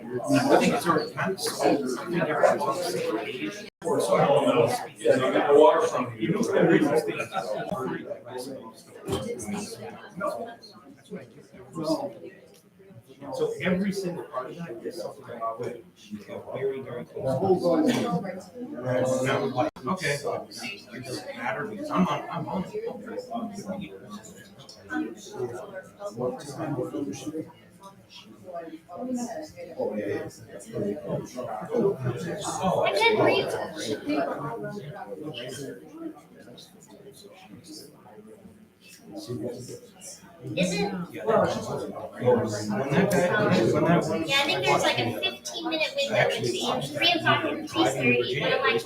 I think it's already kind of solved. I think everyone's on the same page. So I don't know. Yeah, you got the water from You know, I read these things. No, that's what I do. So every single part of that is something about it. Very, very close. And I was like, okay, it doesn't matter because I'm on it. Oh, yeah. I can't read. Is it? Yeah, Yeah, I think there's like a 15-minute window between 3 o'clock and 3:30, but I'm like, it's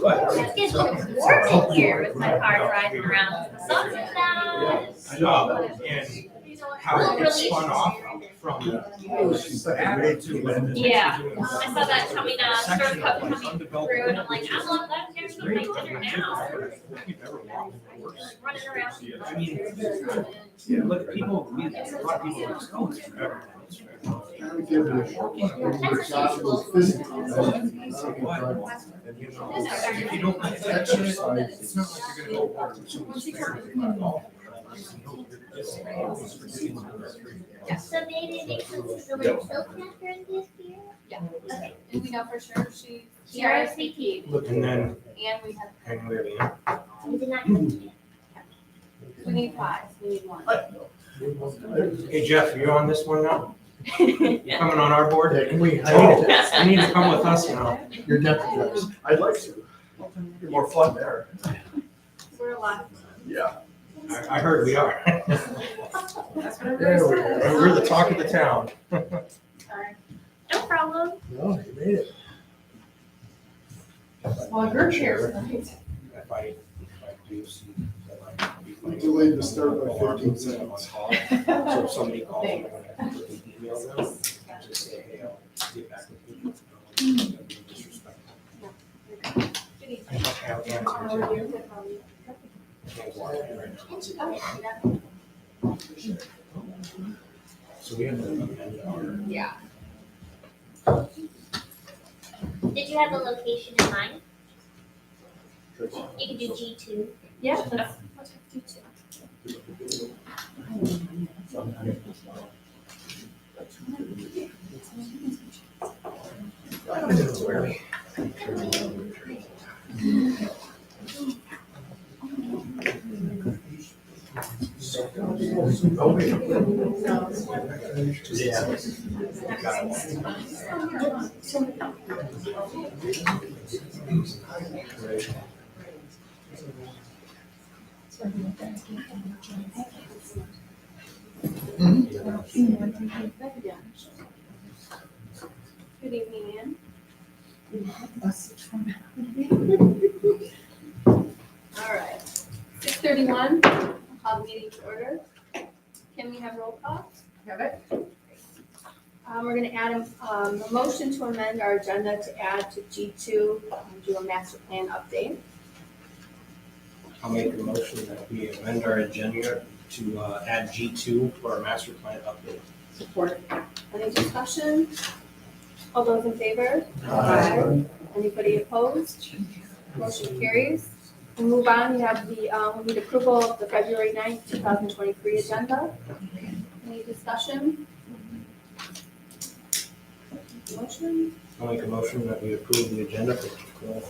getting a little warm in here with my car driving around. Sun's down. and how it spun off from Yeah, I saw that coming storm cup coming through, and I'm like, I'm not that scared to eat my dinner now. Running around. I mean, look, people, a lot of people are like, oh, it's forever. It's forever. If you don't like that shit, it's not like you're gonna go walk through someone's fair. So maybe it makes sense to go with Silknet during this year? Yeah. Okay. And we know for sure she RSVP. And then, and we have, and we have Ian. We did not come to we need 5, we need 1. Hey Jeff, you on this one now? You coming on our board? Yeah, can we, You need to come with us now. your deputy drives. I'd like to. Be more fun there. We're alive. Yeah. I heard we are. That's what everybody There we says. go. We're the talk of the town. Sorry. No problem. No, you made it. Well, her chair's nice. If I do see that I be We delayed the start by 15 So seconds. if somebody calls me, when I email them, just say, hey, I'll get back with you. That'd be disrespectful. I don't have answers. Can't walk right now. So we have to amend our. Yeah. Did you have a location in mind? You could do G2. Yeah, let's do 2. Good evening, Ann. All right, 6:31, call the meeting to order. Can we have roll call? Have it? We're gonna add a motion to amend our agenda to add to G2, do a master plan update. I'll make a motion that we amend our agenda to add G2 to our master plan update. Support. Any discussion? All those in favor? Aye. Anybody opposed? Motion carries. We'll move on, we have we need approval of the February 9th, 2023 agenda. Any discussion? Motion? I'll make a motion that we approve the agenda for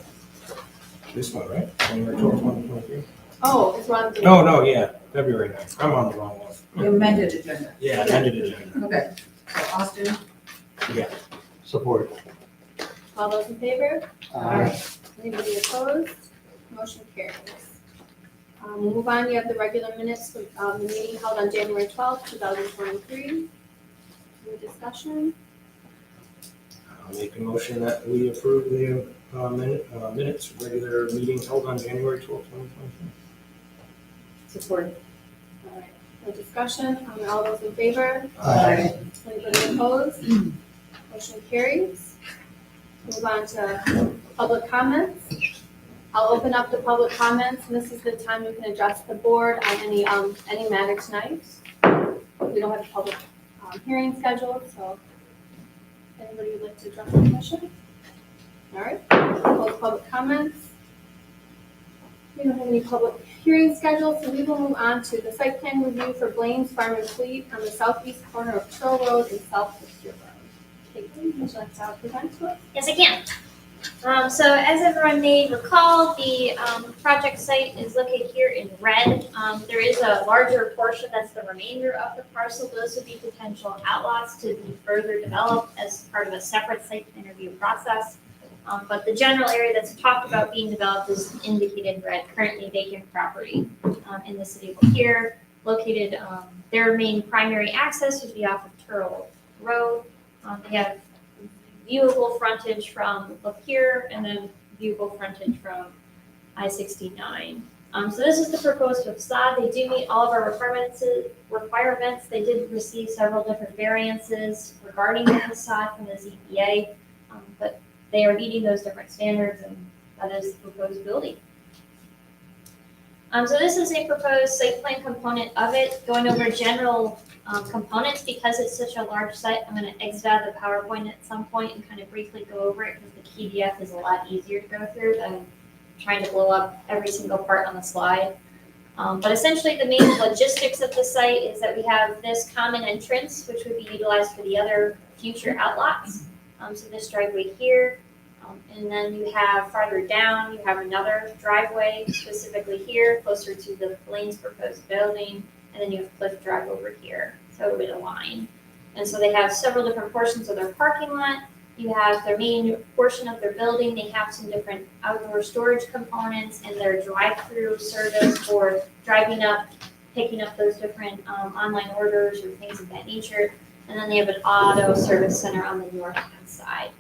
this one, right? January 12th, 2023. Oh, it's wrong. No, yeah, February 9th. I'm on the wrong one. The amended agenda. Yeah, amended agenda. Okay. So Austin? Support. All those in favor? Aye. Anybody opposed? Motion carries. We'll move on, you have the regular minutes of the meeting held on January 12th, 2023. Any discussion? I'll make a motion that we approve the minutes, regular meeting held on January 12th, 2023. Support. All right, no discussion, all those in favor? Aye. Anybody opposed? Motion carries. Move on to public comments. I'll open up the public comments, and this is the time you can address the board on any matter tonight. We don't have a public hearing scheduled, so Anybody would like to address the commission? All right, close public comments. We don't have any public hearings scheduled, so we will move on to the site plan review for Blaine's Farm and Fleet on the southeast corner of Pearl Road and South Lapeer Road. Caitlin, would you like to present to us? Yes, I can. So as everyone may recall, the project site is located here in red. There is a larger portion that's the remainder of the parcel. Those would be potential outlots to be further developed as part of a separate site plan review process. But the general area that's talked about being developed is indicated in red, currently vacant property in the city of Lapeer, located, their main primary access would be off of Turtle Road. They have viewable frontage from Lapeer and then viewable frontage from I-69. So this is the proposed facade. They do meet all of our requirements. They did receive several different variances regarding the facade from the ZBA, but they are meeting those different standards, and that is the proposed building. So this is a proposed site plan component of it, going over general components. Because it's such a large site, I'm going to exit out of the PowerPoint at some point and kind of briefly go over it, because the PDF is a lot easier to go through than trying to blow up every single part on the slide. But essentially the main logistics of the site is that we have this common entrance, which would be utilized for the other future outlots. So this driveway here, and then you have farther down, you have another driveway specifically here, closer to the Blaine's proposed building, and then you have Cliff Drive over here, so it would align. And so they have several different portions of their parking lot. You have their main portion of their building. They have some different outdoor storage components and their drive-through service for driving up, picking up those different online orders or things of that nature. And then they have an auto service center on the north-hand side.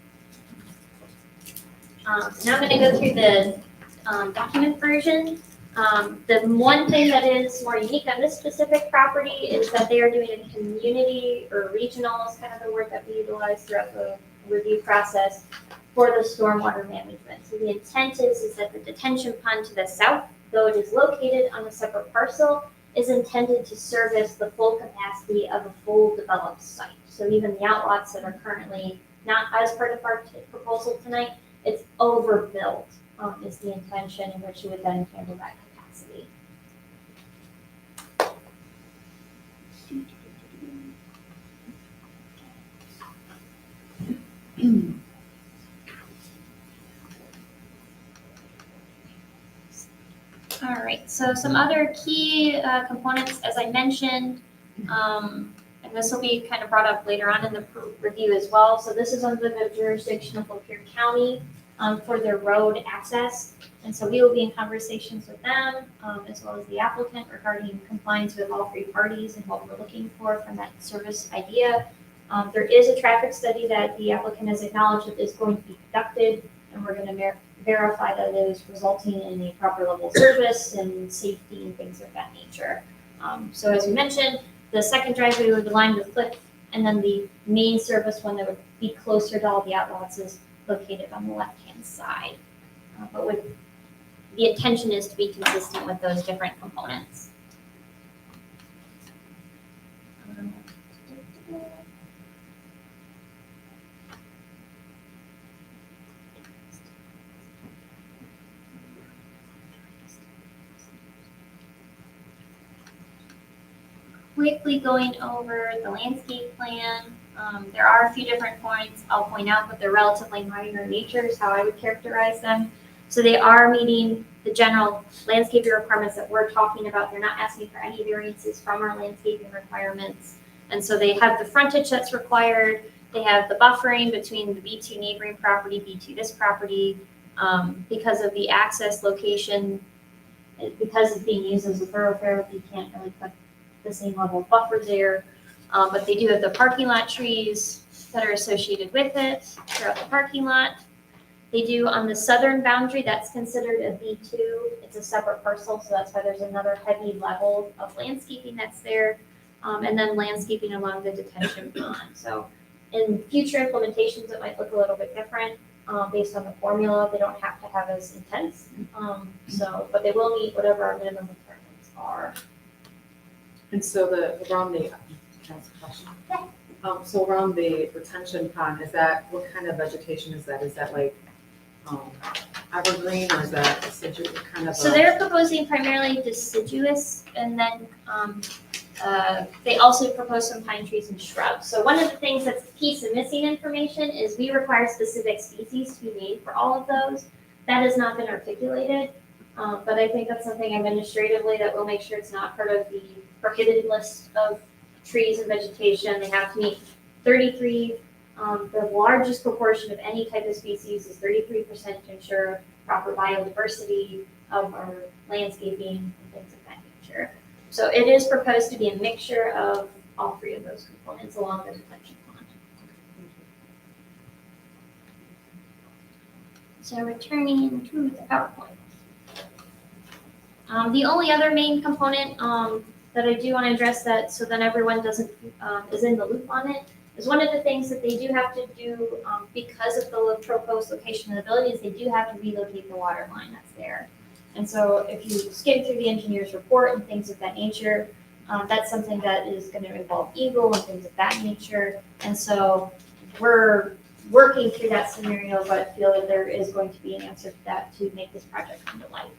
Now I'm going to go through the document version. The one thing that is more unique on this specific property is that they are doing a community or regional is kind of the word that we utilize throughout the review process for the stormwater management. So the intent is that the detention pond to the south, though it is located on a separate parcel, is intended to service the full capacity of a full developed site. So even the outlots that are currently not as part of our proposal tonight, it's overbuilt is the intention, in which you would then handle that capacity. All right, so some other key components, as I mentioned, and this will be kind of brought up later on in the review as well. So this is under the jurisdiction of Lapeer County for their road access. And so we will be in conversations with them as well as the applicant regarding compliance with all three parties and what we're looking for from that service idea. There is a traffic study that the applicant has acknowledged that is going to be conducted, and we're going to verify that it is resulting in a proper level of service and safety and things of that nature. So as we mentioned, the second driveway would align with Cliff, and then the main service one that would be closer to all the outlots is located on the left-hand side. But the intention is to be consistent with those different components. Quickly going over the landscape plan. There are a few different points I'll point out, but they're relatively minor in nature is how I would characterize them. So they are meeting the general landscaping requirements that we're talking about. They're not asking for any variances from our landscaping requirements. And so they have the frontage that's required. They have the buffering between the B2 neighboring property, B2 this property, because of the access location, because it's being used as a thoroughfare, you can't really put the same level of buffer there. But they do have the parking lot trees that are associated with it throughout the parking lot. They do on the southern boundary, that's considered a B2. It's a separate parcel, so that's why there's another heavy level of landscaping that's there. And then landscaping along the detention pond. So in future implementations, it might look a little bit different based on the formula. They don't have to have as intense. But they will meet whatever our minimum requirements are. And so the Romney, can I ask a question? So around the retention pond, is that, what kind of vegetation is that? Is that like, evergreen, or is that deciduous, kind of? So they're proposing primarily deciduous, and then they also propose some pine trees and shrubs. So one of the things that's a piece of missing information is we require specific species to be made for all of those. That has not been articulated, but I think that's something administratively that we'll make sure it's not part of the prohibited list of trees and vegetation. They have to meet 33. The largest proportion of any type of species is 33% to ensure proper biodiversity of our landscaping and things of that nature. So it is proposed to be a mixture of all three of those components along the detention pond. So returning to the PowerPoint. The only other main component that I do want to address that so then everyone doesn't is in the loop on it is one of the things that they do have to do because of the proposed location of the building is they do have to relocate the water line that's there. And so if you skim through the engineer's report and things of that nature, that's something that is going to involve Eagle and things of that nature. And so we're working through that scenario, but feel that there is going to be an answer to that to make this project come to life.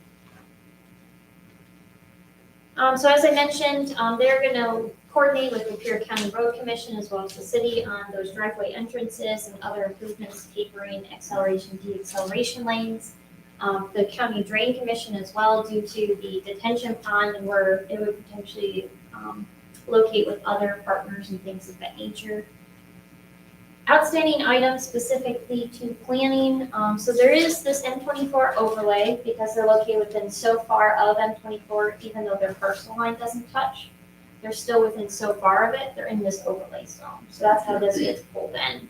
So as I mentioned, they're going to coordinate with the Lapeer County Road Commission as well as the city on those driveway entrances and other improvements, tapering, acceleration, deceleration lanes. The County Drain Commission as well, due to the detention pond and where it would potentially locate with other partners and things of that nature. Outstanding items specifically to planning. So there is this M24 overlay because they're located within so far of M24, even though their personal line doesn't touch. They're still within so far of it, they're in this overlay zone. So that's how this gets pulled in.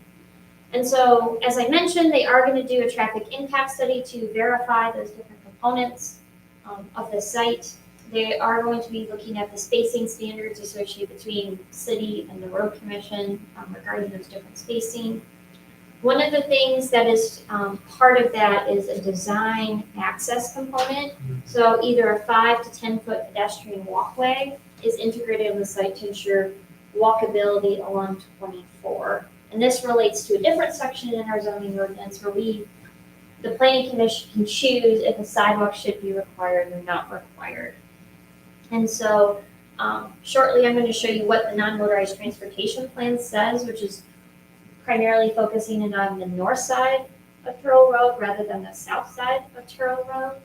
And so, as I mentioned, they are going to do a traffic impact study to verify those different components of the site. They are going to be looking at the spacing standards associated between city and the road commission regarding those different spacing. One of the things that is part of that is a design access component. So either a 5 to 10 foot pedestrian walkway is integrated in the site to ensure walkability along 24. And this relates to a different section in our zoning ordinance where the planning commission can choose if a sidewalk should be required or not required. And so shortly I'm going to show you what the non-motorized transportation plan says, which is primarily focusing in on the north side of Turl Road rather than the south side of Turl Road.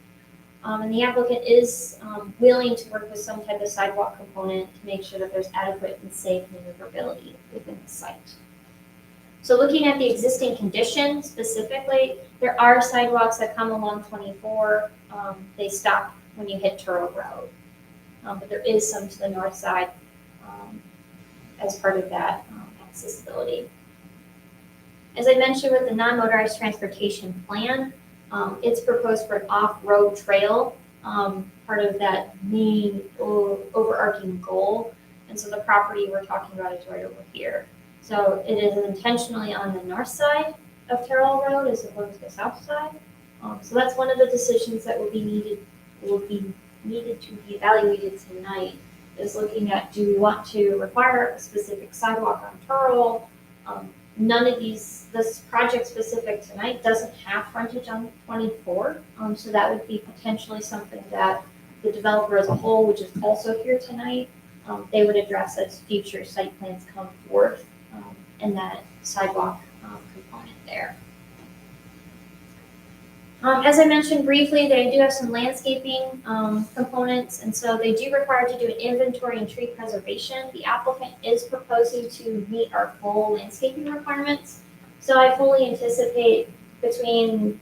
And the applicant is willing to work with some type of sidewalk component to make sure that there's adequate and safe maneuverability within the site. So looking at the existing condition specifically, there are sidewalks that come along 24. They stop when you hit Turl Road. But there is some to the north side as part of that accessibility. As I mentioned with the non-motorized transportation plan, it's proposed for an off-road trail, part of that main overarching goal. And so the property we're talking about is right over here. So it is intentionally on the north side of Terrell Road as opposed to the south side. So that's one of the decisions that will be needed to be evaluated tonight, is looking at, do we want to require a specific sidewalk on Turl? None of this project specific tonight doesn't have frontage on 24. So that would be potentially something that the developer as a whole, which is also here tonight, they would address as future site plans come forth in that sidewalk component there. As I mentioned briefly, they do have some landscaping components, and so they do require to do an inventory and tree preservation. The applicant is proposing to meet our full landscaping requirements. So I fully anticipate between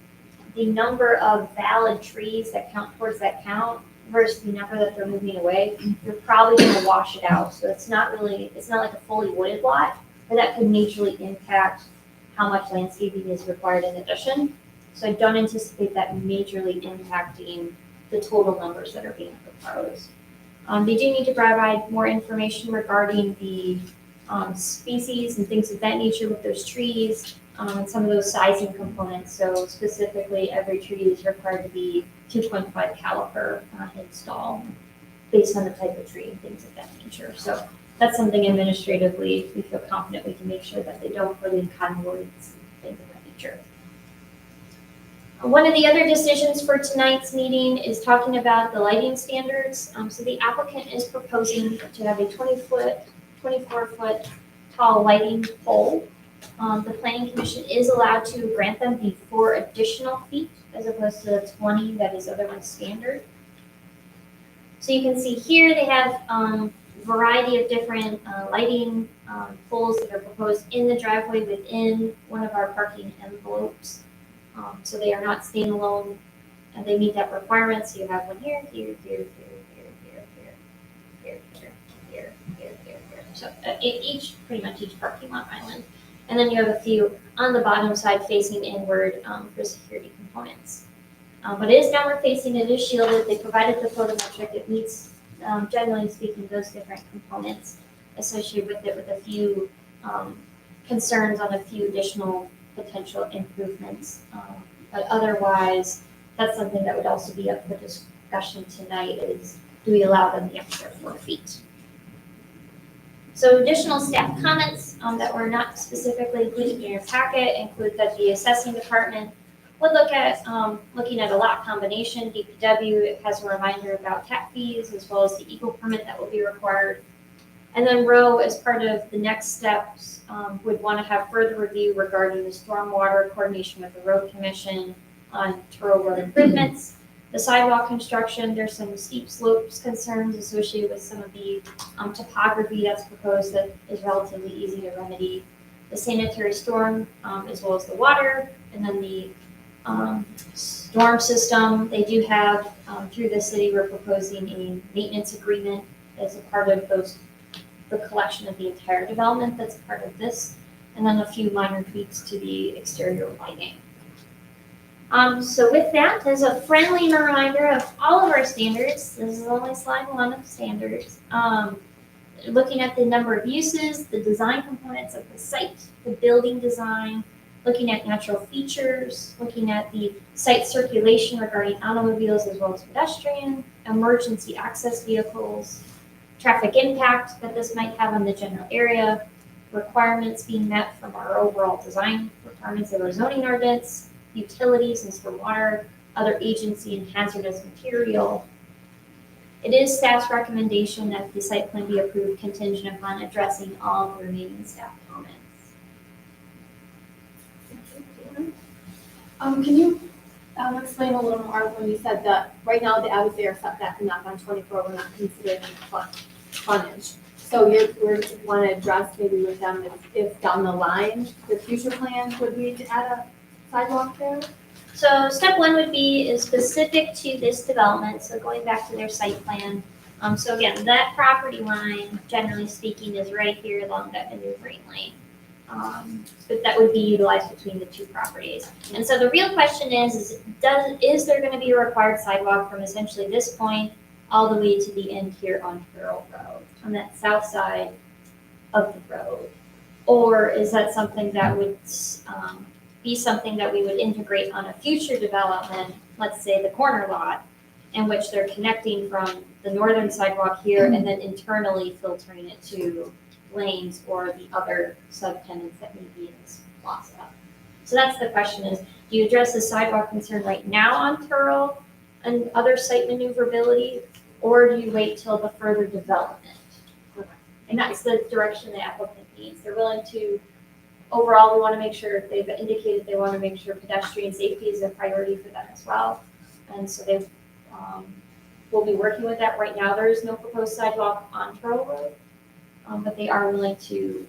the number of valid trees that count towards that count versus the number that they're moving away, you're probably going to wash it out. So it's not like a fully wooded lot, but that could majorly impact how much landscaping is required in addition. So I don't anticipate that majorly impacting the total numbers that are being proposed. They do need to provide more information regarding the species and things of that nature with those trees, and some of those sizing components. So specifically, every tree is required to be 2.5 caliper install based on the type of tree and things of that nature. So that's something administratively, we feel confident we can make sure that they don't put in convoys and things of that nature. One of the other decisions for tonight's meeting is talking about the lighting standards. So the applicant is proposing to have a 24-foot tall lighting pole. The planning commission is allowed to grant them the 4 additional feet as opposed to the 20 that is otherwise standard. So you can see here they have a variety of different lighting poles that are proposed in the driveway within one of our parking envelopes. So they are not standalone and they meet that requirement. So you have one here, here, here, here. So pretty much each parking lot island. And then you have a few on the bottom side facing inward for security components. But it is downward facing, it is shielded, they provided the photometric, it meets, generally speaking, those different components associated with it with a few concerns on a few additional potential improvements. But otherwise, that's something that would also be up for discussion tonight is, do we allow them the extra 4 feet? So additional staff comments that were not specifically included in your packet include that the assessing department would look at looking at a lot combination. DPW has a reminder about tap fees as well as the eco permit that will be required. And then Roe, as part of the next steps, would want to have further review regarding the stormwater coordination with the road commission on Turl Road improvements. The sidewalk construction, there's some steep slopes concerns associated with some of the topography that's proposed that is relatively easy to remedy. The sanitary storm, as well as the water, and then the storm system. They do have, through the city, we're proposing a maintenance agreement as a part of the collection of the entire development that's part of this, and then a few minor tweaks to the exterior lighting. So with that, as a friendly reminder of all of our standards, this is only slide 1 of standards. Looking at the number of uses, the design components of the site, the building design, looking at natural features, looking at the site circulation regarding automobiles as well as pedestrian, emergency access vehicles, traffic impact that this might have on the general area, requirements being met from our overall design requirements of our zoning ordinance, utilities and stormwater, other agency and hazardous material. It is staff's recommendation that the site plan be approved contingent upon addressing all the remaining staff comments. Can you explain a little more when you said that right now the obviously are setback and not on 24, we're not considering frontage. So we're want to address maybe with them if down the line, the future plans would be to add a sidewalk there? So step 1 would be is specific to this development, so going back to their site plan. So again, that property line, generally speaking, is right here along that new green lane. But that would be utilized between the 2 properties. And so the real question is there going to be a required sidewalk from essentially this point all the way to the end here on Turl Road, on that south side of the road? Or is that something that would be something that we would integrate on a future development, let's say the corner lot, in which they're connecting from the northern sidewalk here and then internally filtering it to lanes or the other subtenants that may be in this plaza. So that's the question is, do you address the sidewalk concern right now on Turl and other site maneuverability, or do you wait till the further development? And that's the direction the applicant needs. They're willing to, overall, we want to make sure, they've indicated they want to make sure pedestrian safety is a priority for them as well. And so they will be working with that. Right now, there is no proposed sidewalk on Turl Road, but they are willing to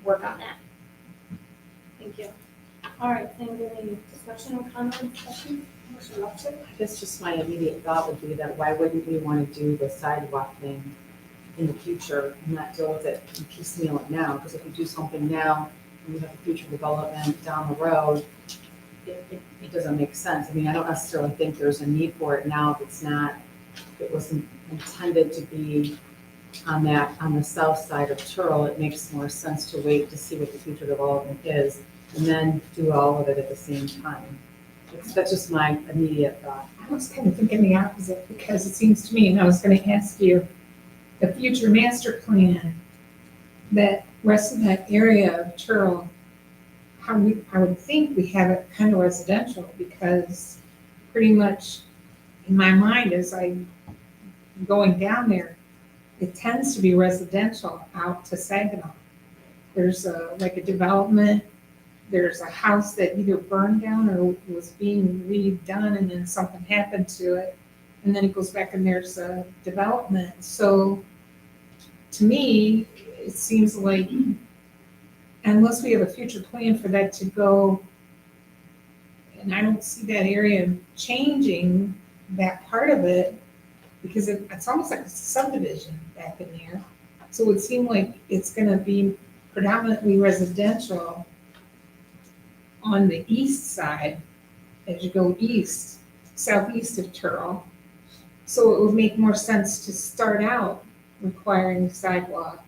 work on that. Thank you. All right, any discussion or comments, questions? I guess just my immediate thought would be that why wouldn't we want to do the sidewalk thing in the future and not deal with it and piecemeal it now? Because if we do something now and we have a future development down the road, it doesn't make sense. I mean, I don't necessarily think there's a need for it now if it wasn't intended to be on the south side of Turl. It makes more sense to wait to see what the future development is and then do all of it at the same time. That's just my immediate thought. I was kind of thinking the opposite, because it seems to me, and I was going to ask you, the future master plan that rest of that area of Turl, I would think we have it kind of residential because pretty much in my mind as I'm going down there, it tends to be residential out to Saginaw. There's like a development, there's a house that either burned down or was being redone and then something happened to it. And then it goes back and there's a development. So to me, it seems like unless we have a future plan for that to go, and I don't see that area changing that part of it, because it's almost like a subdivision back in there. So it would seem like it's gonna be predominantly residential on the east side as you go east, southeast of Turl. So it would make more sense to start out requiring sidewalk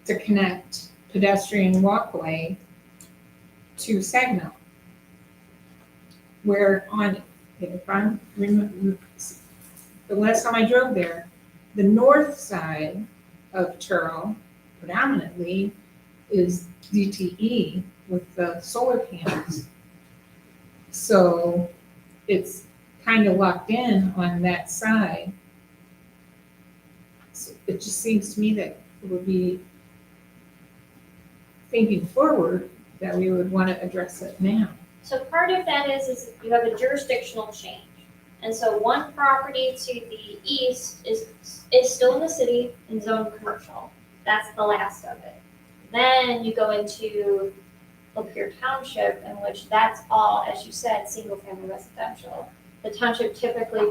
to connect pedestrian walkway to Saginaw. Where on, if I'm remember, the last time I drove there, the north side of Turl predominantly is DTE with the solar panels. So it's kind of locked in on that side. So it just seems to me that it would be thinking forward that we would want to address it now. So part of that is you have a jurisdictional change. And so one property to the east is still in the city and zoned commercial. That's the last of it. Then you go into Lapeer Township, in which that's all, as you said, single-family residential. The township typically,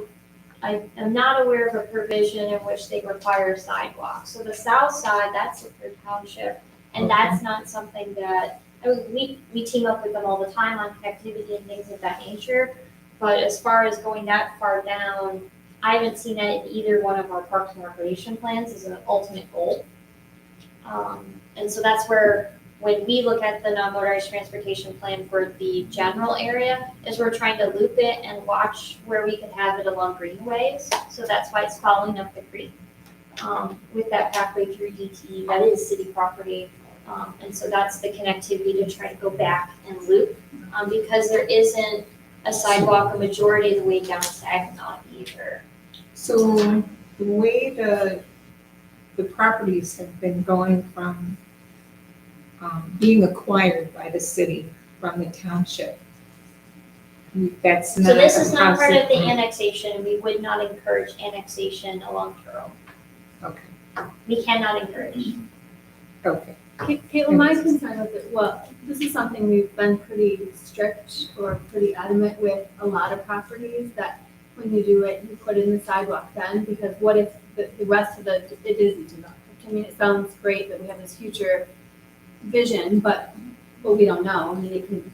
I am not aware of a provision in which they require sidewalks. So the south side, that's Lapeer Township, and that's not something that, I mean, we team up with them all the time on connectivity and things of that nature. But as far as going that far down, I haven't seen that in either one of our parks and recreation plans as an ultimate goal. And so that's where, when we look at the non-motorized transportation plan for the general area, is we're trying to loop it and watch where we can have it along greenways. So that's why it's following up the creek. With that pathway through DT, that is city property. And so that's the connectivity to try to go back and loop, because there isn't a sidewalk a majority of the way down Saginaw either. So the way the properties have been going from being acquired by the city from the township, that's not. So this is not part of the possible. annexation, and we would not encourage annexation along Turl. Okay, We cannot encourage. okay. Caitlin, my concern with it, well, this is something we've been pretty strict or pretty adamant with a lot of properties, that when you do it, you put in the sidewalk then, because what if the rest of it isn't developed? I mean, it sounds great that we have this future vision, but we don't know. I mean, it can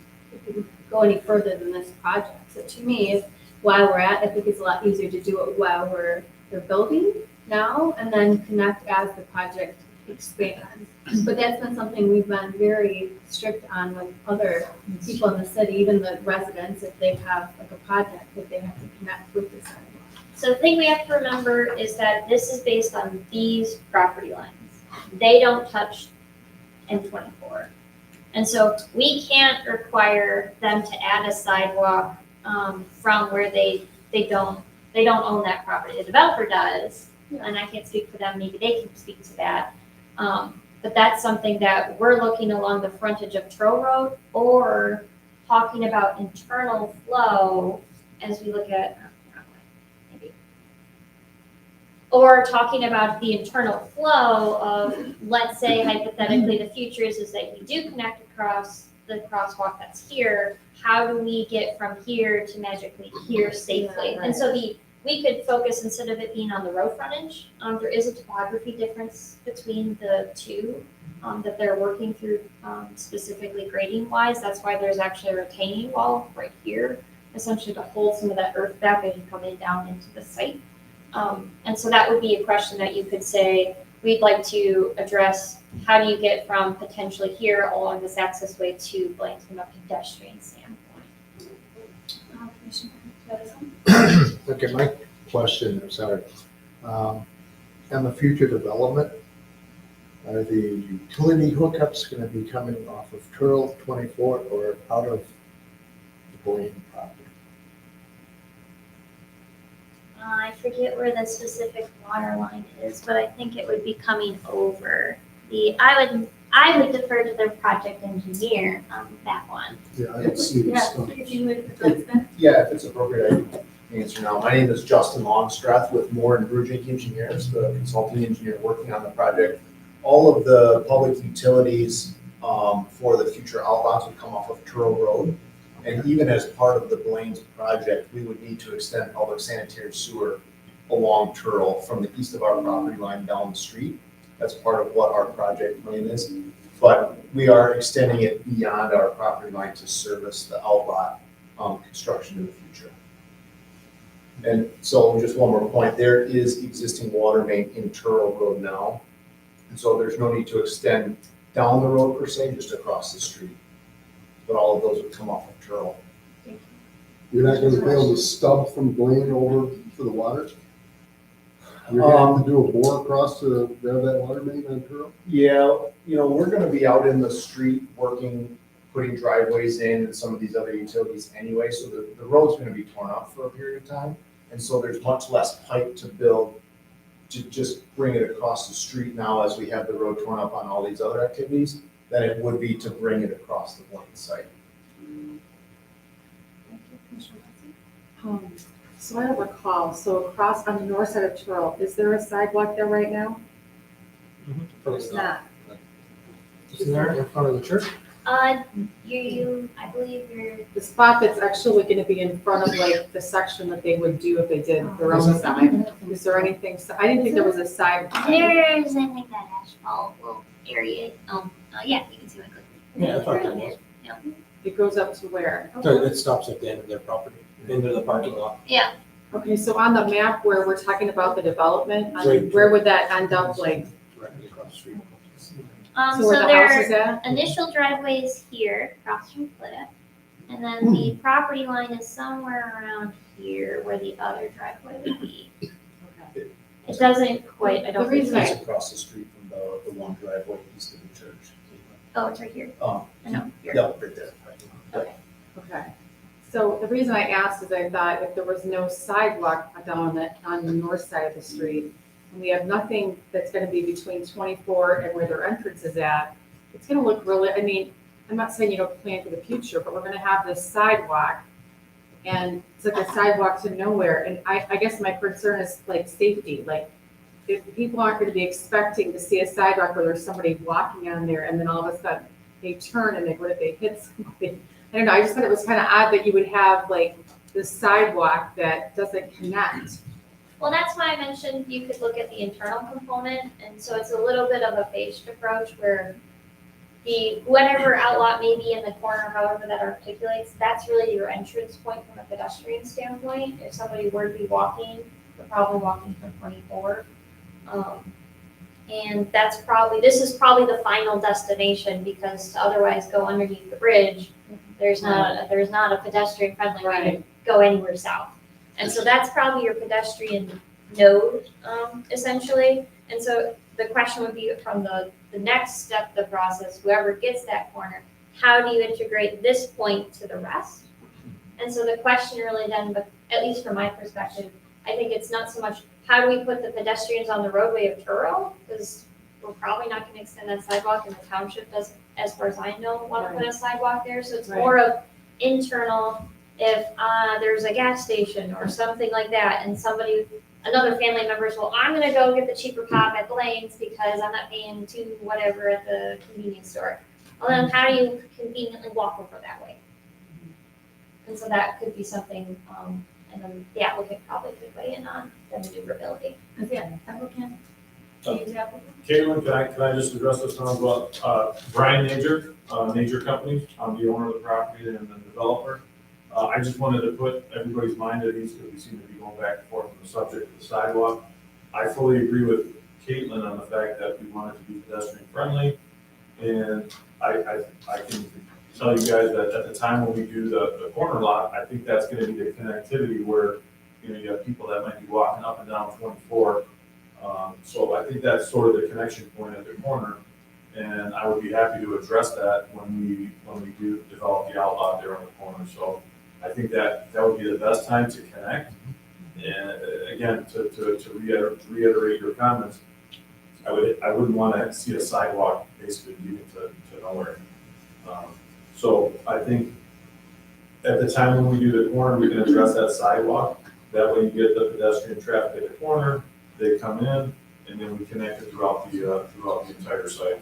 go any further than this project. So to me, if while we're at, I think it's a lot easier to do it while they're building now, and then connect as the project expands. But that's been something we've been very strict on with other people in the city, even the residents, if they have like a project that they have to connect with the sidewalk. So the thing we have to remember is that this is based on these property lines. They don't touch N24. And so we can't require them to add a sidewalk from where they don't own that property. The developer does, and I can't speak for them, maybe they can speak to that. But that's something that we're looking along the frontage of Troll Road, or talking about internal flow as we look at, maybe. Or talking about the internal flow of, let's say hypothetically, the future is that you do connect across the crosswalk that's here. How do we get from here to magically here safely? Yeah, right. And so we could focus, instead of it being on the road frontage, there is a topography difference between the two that they're working through, specifically grading wise. That's why there's actually a retaining wall right here, essentially to hold some of that earth back as you come in down into the site. And so that would be a question that you could say, we'd like to address, how do you get from potentially here along this access way to blank from a pedestrian standpoint? Okay, my question, I'm sorry. On the future development, Are the utility hookups gonna be coming off of Turl 24 or out of the Blaine property? I forget where the specific water line is, but I think it would be coming over I would defer to the project engineer on that one. Yeah, I can see the Yeah, stuff. if you would address that. Yeah, if it's appropriate, I can answer now. My name is Justin Longstreth with Moore and Brugink Engineers, the consulting engineer working on the project. All of the public utilities for the future outbounds would come off of Turl Road. And even as part of the Blaine's project, we would need to extend public sanitary sewer along Turl from the east of our property line down the street. That's part of what our project plan is. But we are extending it beyond our property line to service the outlot construction in the future. And so just one more point, there is existing water main in Turl Road now. And so there's no need to extend down the road per se, just across the street. But all of those would come off of Turl. You're not gonna be able to stub from Blaine over to the water? You're gonna have to do a bore across to grab that water main on Turl? Yeah, we're gonna be out in the street working, putting driveways in and some of these other utilities anyway, so the road's gonna be torn up for a period of time. And so there's much less pipe to build to just bring it across the street now as we have the road torn up on all these other activities than it would be to bring it across the Blaine site. So I don't recall, so across on the north side of Turl, is there a sidewalk there right now? There's not. Isn't there in front of the church? I believe you're, The spot that's actually gonna be in front of like the section that they would do if they did their own side. Is there anything, I didn't think there was a side. there's, I think that asphalt will area, yeah, you can see my clip. Yeah, I thought there was. It goes up to where? So it stops at the end of their property, into the parking lot. Yeah, Okay, so on the map where we're talking about the development, I mean, Right. where would that end up, like, Directly across the street. so so where the house their is at? initial driveway is here, across from Cliff. And then the property line is somewhere around here where the other driveway would be. Okay. It doesn't quite, I don't The think. reason It's across the street from the one driveway east of the church. Oh, it's right here. Oh, I know, here. yeah, right there. Okay. So the reason I asked is I thought if there was no sidewalk down on the north side of the street, and we have nothing that's gonna be between 24 and where their entrance is at, it's gonna look really, I mean, I'm not saying you don't plan for the future, but we're gonna have this sidewalk, and it's like a sidewalk to nowhere, and I guess my concern is like safety, like, if people aren't gonna be expecting to see a sidewalk where there's somebody walking on there, and then all of a sudden they turn and what if they hit somebody? I don't know, I just thought it was kind of odd that you would have like this sidewalk that doesn't connect. Well, that's why I mentioned you could look at the internal component, and so it's a little bit of a phased approach where whatever outlot may be in the corner, however that articulates, that's really your entrance point from a pedestrian standpoint. If somebody were to be walking, they're probably walking from 24. And this is probably the final destination, because to otherwise go underneath the bridge, there's not a pedestrian friendly way to go anywhere south. And so that's probably your pedestrian node, essentially. And so the question would be from the next step of the process, whoever gets that corner, how do you integrate this point to the rest? And so the question really then, but at least from my perspective, I think it's not so much how do we put the pedestrians on the roadway of Turl, because we're probably not gonna extend that sidewalk, and the township doesn't, as far as I know, wanna put a sidewalk there, so it's more of internal. If there's a gas station or something like that, and another family member is, well, I'm gonna go get the cheaper pop at Blaine's because I'm not paying $2 whatever at the convenience store. Well, then how do you conveniently walk over that way? And so that could be something, and then the applicant probably could weigh in on the maneuverability. Yeah, applicant. Change applicant. Caitlin, can I just address this now about Brian Nager, Nager Company? I'm the owner of the property and the developer. I just wanted to put everybody's mind at ease because we seem to be going back and forth on the subject of the sidewalk. I fully agree with Caitlin on the fact that we want it to be pedestrian friendly. And I can tell you guys that at the time when we do the corner lot, I think that's gonna be the connectivity where, you have people that might be walking up and down 24 So I think that's sort of the connection point at the corner. And I would be happy to address that when we do develop the outlot there on the corner. So I think that would be the best time to connect. And again, to reiterate your comments, I wouldn't want to see a sidewalk basically leading to nowhere. So I think at the time when we do the corner, we can address that sidewalk. That way you get the pedestrian traffic at the corner, they come in, and then we connect it throughout the entire site.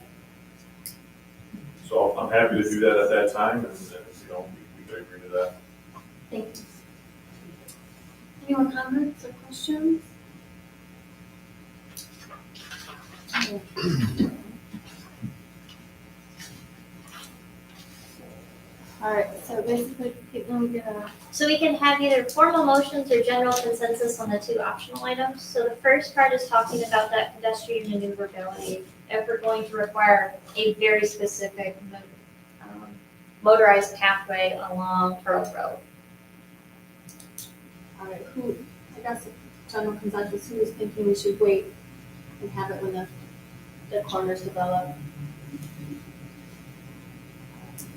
So I'm happy to do that at that time, and we could agree to that. Thank you. Any more comments or questions? All right, so basically, Caitlin, So we can have either formal motions or general consensus on the two optional items. So the first part is talking about that pedestrian maneuverability. If we're going to require a very specific motorized pathway along Pearl Road. all right, I guess general consensus, who is thinking we should wait and have it when the corners develop?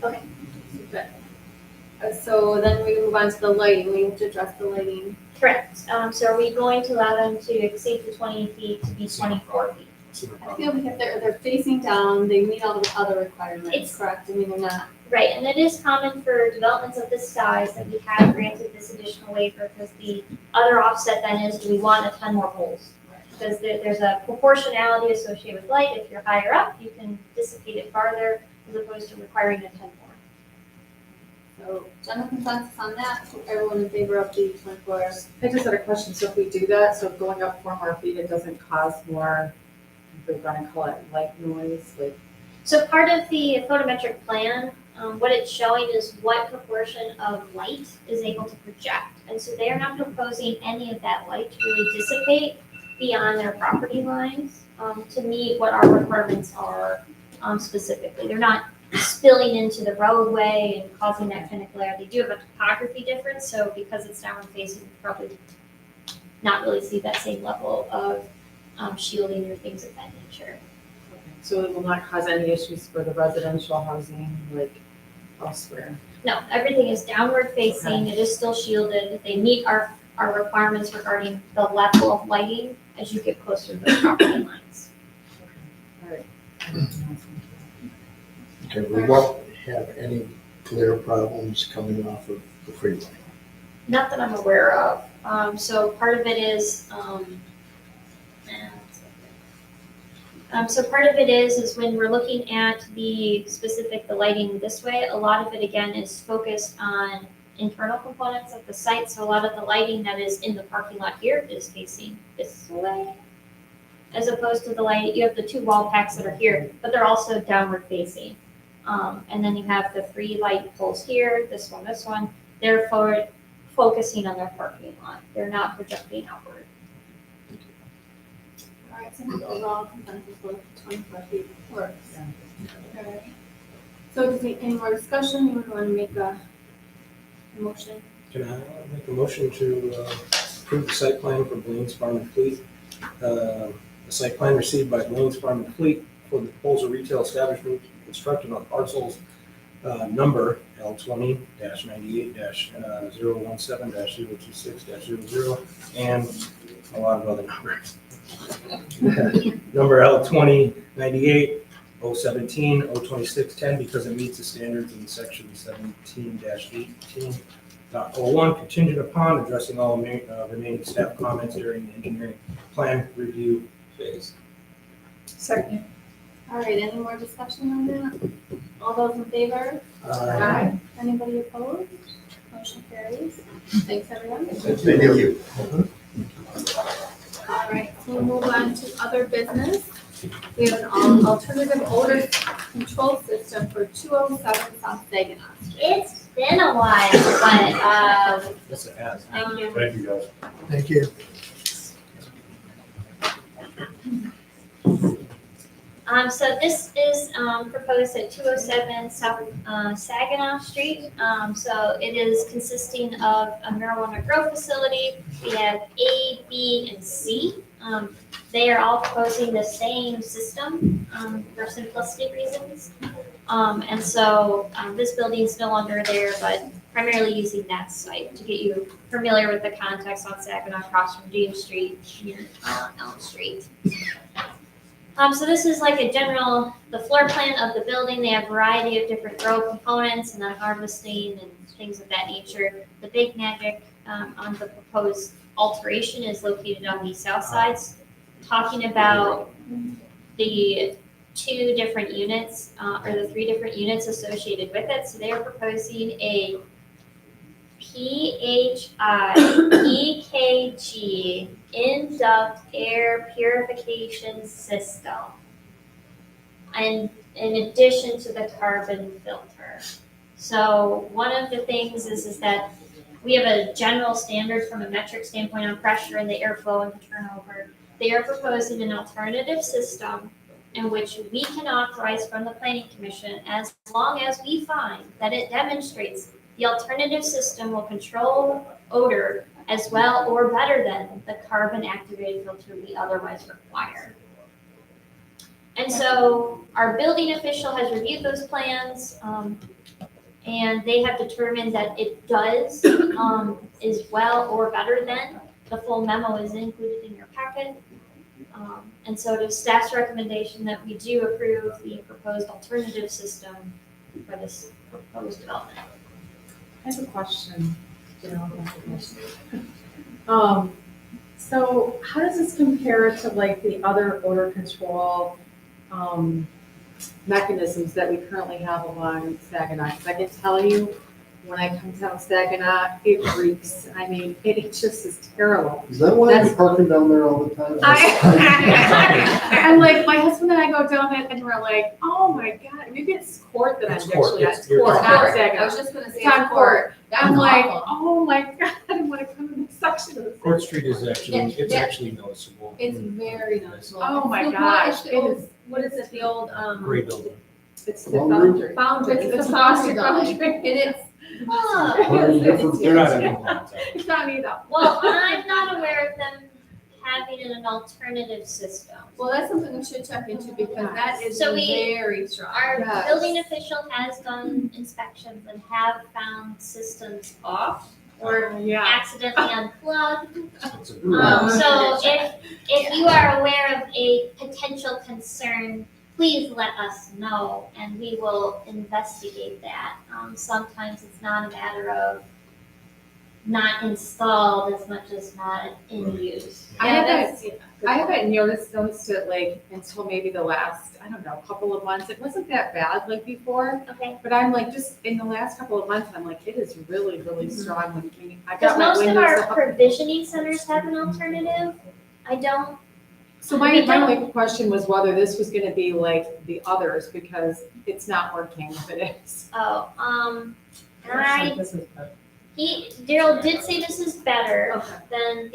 Okay, good. So then we move on to the lighting, we have to address the lighting. Correct. So are we going to allow them to exceed the 20 feet to be 24 feet? I feel like if they're facing down, they meet all the other requirements, It's- correct? I mean, they're not. Right, and it is common for developments of this size that we have granted this additional waiver because the other offset then is, do we want a ton more poles? Because there's a proportionality associated with light. If you're higher up, you can dissipate it farther as opposed to requiring a ton more. So general consensus on that, everyone in favor of the 24? I just had a question, so if we do that, so going up 4 more feet, it doesn't cause more, we're gonna call it light noise, like, So part of the photometric plan, what it's showing is what proportion of light is able to project. And so they are not proposing any of that light to really dissipate beyond their property lines to meet what our requirements are specifically. They're not spilling into the roadway and causing that kind of glare. They do have a topography difference, so because it's downward facing, you probably not really see that same level of shielding or things of that nature. so it will not cause any issues for the residential housing, like elsewhere. No, everything is downward facing, it is still shielded, they meet our requirements regarding the level of lighting as you get closer to the property lines. All right. Okay, we won't have any glare problems coming off of the freeway. Not that I'm aware of, so part of it is, so part of it is when we're looking at the lighting this way, a lot of it again is focused on internal components of the site, so a lot of the lighting that is in the parking lot here is facing this way. As opposed to the light, you have the 2 wall packs that are here, but they're also downward facing. And then you have the 3 light poles here, this one, they're focusing on their parking lot, they're not projecting outward. All right, so the overall consensus with 24 feet works. Okay. So does any more discussion, you would want to make a motion? Can I make a motion to approve the site plan for Blaine's Farm and Fleet? The site plan received by Blaine's Farm and Fleet for the proposal retail establishment constructed on parcels number L20-98-017-026-00 and a lot of other numbers. Number L20-98-017-026-10 because it meets the standards in section 17-18.01 contingent upon addressing all remaining staff comments during the engineering plan review phase. Second. All right, any more discussion on that? All those in favor? Aye. Anybody opposed? Motion carries. Thanks, everyone. Thank you. All right, so we'll move on to other business. We have an alternative odor control system for 207 South Saginaw Street. It's been a while, but, Yes, it has. Thank you. Thank you, guys. Thank you. So this is proposed at 207 South Saginaw Street. So it is consisting of a marijuana grow facility. We have A, B, and C. They are all proposing the same system, for simplicity reasons. And so, this building is no longer there, but primarily using that site to get you familiar with the context on Saginaw across from James Street near Elm Street. So this is like a general, the floor plan of the building. They have a variety of different grow components and then harvesting and things of that nature. The big magic on the proposed alteration is located on the south sides, talking about the two different units, or the three different units associated with it. So they are proposing a PHI-EKG in-duct air purification system, and in addition to the carbon filter. So one of the things is that we have a general standard from a metric standpoint on pressure and the airflow and the turnover. They are proposing an alternative system in which we can authorize from the Planning Commission as long as we find that it demonstrates the alternative system will control odor as well or better than the carbon activated filter we otherwise require. And so our building official has reviewed those plans, and they have determined that it does, is well or better than. The full memo is included in your packet. And so it is staff's recommendation that we do approve the proposed alternative system for this proposed development. I have a question. So how does this compare to like the other odor control mechanisms that we currently have along Saginaw? Because I can tell you, when I come down Saginaw, it reeks. I mean, it just is terrible. Is that why you're parking down there all the time? I'm like, my husband and I go down it and we're like, oh my God, maybe it's Court that I'm It's Court, actually at. it's It's your Court, town not court. Saginaw. I was just gonna say It's on it's Court. I'm That's like, awful. oh my God, I don't want to come in this section of the Court Street is actually, it's Yeah. actually noticeable. It's very noticeable. Oh my It's the- gosh, the it old- is- What is it, the old, Gray building. It's the Boundary? boundary. It's It's the the boundary boundary. line. And it's, Very different. They're not in compliance. It's not me though. Well, I'm not aware of them having an alternative system. well, that's something we should check into because that is So we- very strong. Our Yes. building official has done inspections and have found systems off or Yeah. accidentally unplugged. It's a- So if you are aware of a potential concern, please let us know and we will investigate that. Sometimes it's not a matter of not installed as much as not in use. I Yeah, haven't, that's- I haven't noticed it like until maybe the last, I don't know, couple of months. It wasn't that bad like before, Okay. but I'm like, just in the last couple of months, I'm like, it is really, really strong. When I Because got my most of windows our up. provisioning centers have an alternative. I don't, So my only question was whether this was gonna be like the others, because it's not working if it is. Daryl did say this is better Okay. than